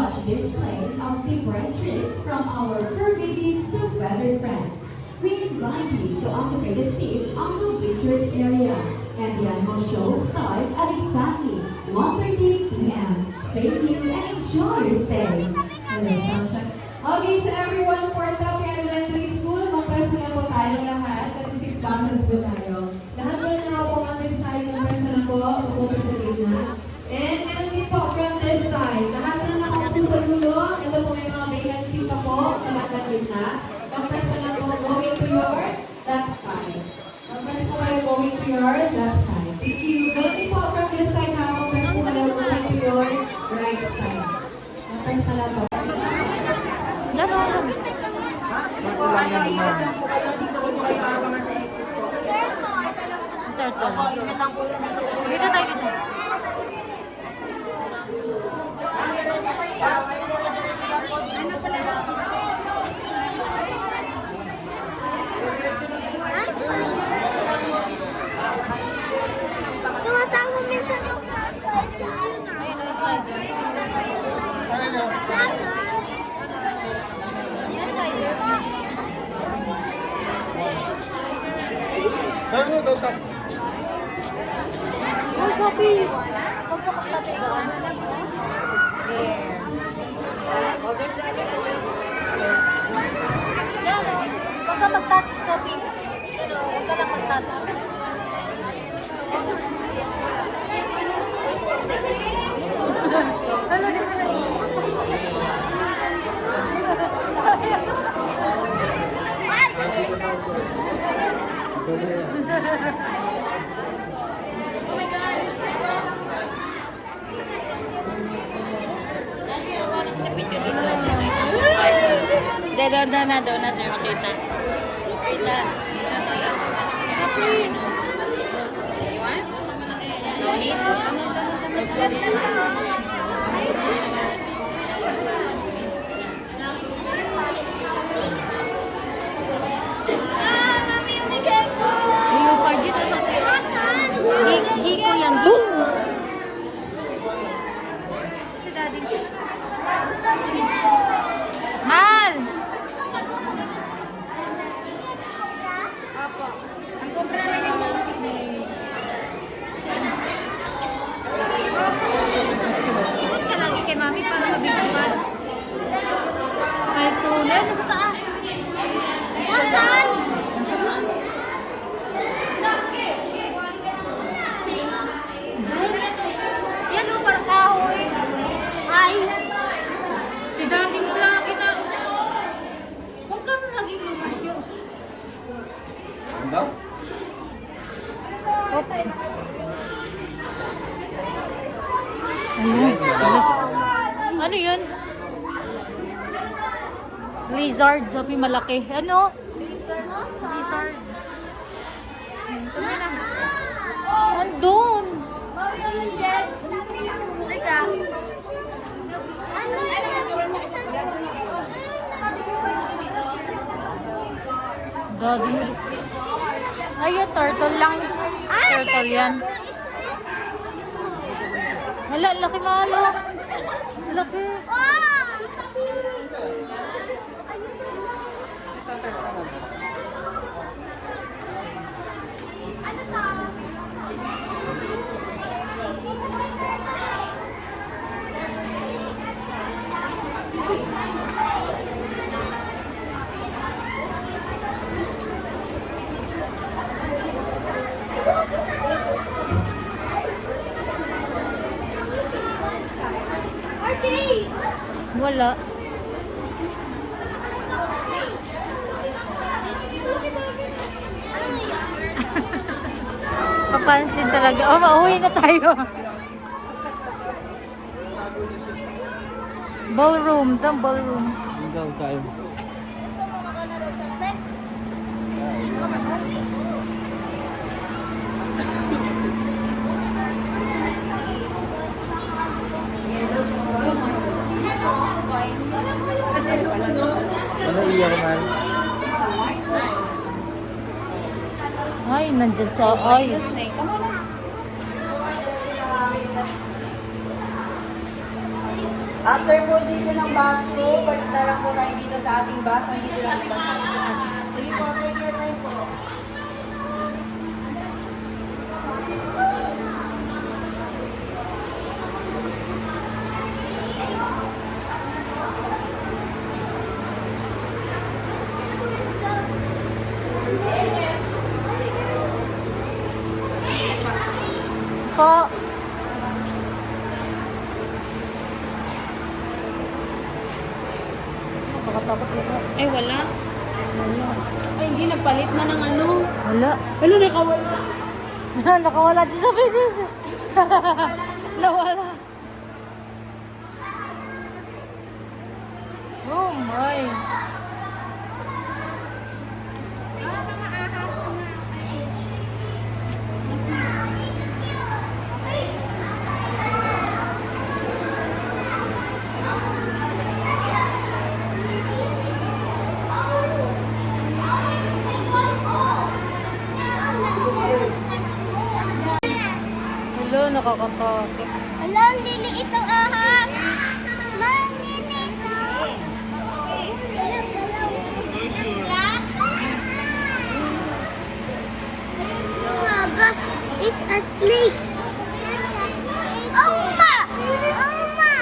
watch display of different tricks from our fur babies to feathered friends. We invite you to occupy the seats on the bleachers area, and the animal show will start at exactly 1:30 p.m. Thank you and enjoy your stay. Hello, Sunshine. Okay, so everyone, for Top Elementary School, mag-press na po tayo lahat kasi 6 buses po tayo. Lahat po na po on this side, mag-press na po, pupunta sa gitna. And meron din po from this side, lahat na nakaupo sa dulo, ito po may mga vacancy pa po sa bandang gitna. Mag-press na po going to your left side. Mag-press po kayo going to your left side. Thank you. Meron din po from this side na mag-press po kayo going to your right side. Mag-press na lang po. Dito tayo dito. Tumatawag minsan yung Ayun, yung slider. nasa. Yung slider. Oh, Sophie! Pagkakatlatay ka ka na lang. There. Yan, oh. Huwag ka mag-touch, Sophie. Pero, huwag ka lang mag-touch. Hala, dito na. Doon na sir makita. Kita. Happy. You want? No need? Mami, yung bigay ko. Leopard dito, Sophie. Giko yan. Giko. Si Daddy. Mal! Ang sobra na yung Huwag ka lagi kay Mami para mabigyan. Ay, tunay. Nasa taas. Nasaan? Nasa taas. Yan o, parang kahoy. Ay. Si Daddy mo lagi na. Huwag kang naging lumayo. Oop. Ayun. Ano yun? Lizard. Sabi malaki. Ano? Lizard. Kami na. Andun. Teka. Daddy mo. Ayun, turtle lang. Turtle yan. Hala, laki malo. Laki. Archie! Wala. Papansin talaga. Oh, mauwi na tayo. Ballroom. Ito, ballroom. Hanggang tayo. Ano iyak man? Ay, nandyan sa ay. After po dito ng baso, balik na lang po tayo dito sa ating baso. Dito lang po. Sige po, take your time po. Po. Eh, wala. Ay, hindi napalit na ng ano. Wala. Ano, nakawala. Nakawala dito sa Venus. Nawala. Oh my. Hello, nakakatakot. Hala, ang liliit ng ahas. Mang liliit na. Hala, galaw. Glass? Ang haba is a snake. Oma! Oma!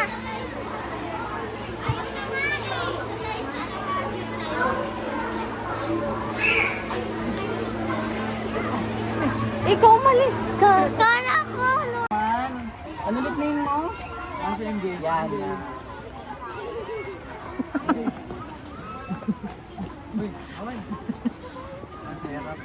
Ikaw umalis ka. Kala ko. Ano nickname mo? Ang same game. Yan. Uy, away. Ang sarap.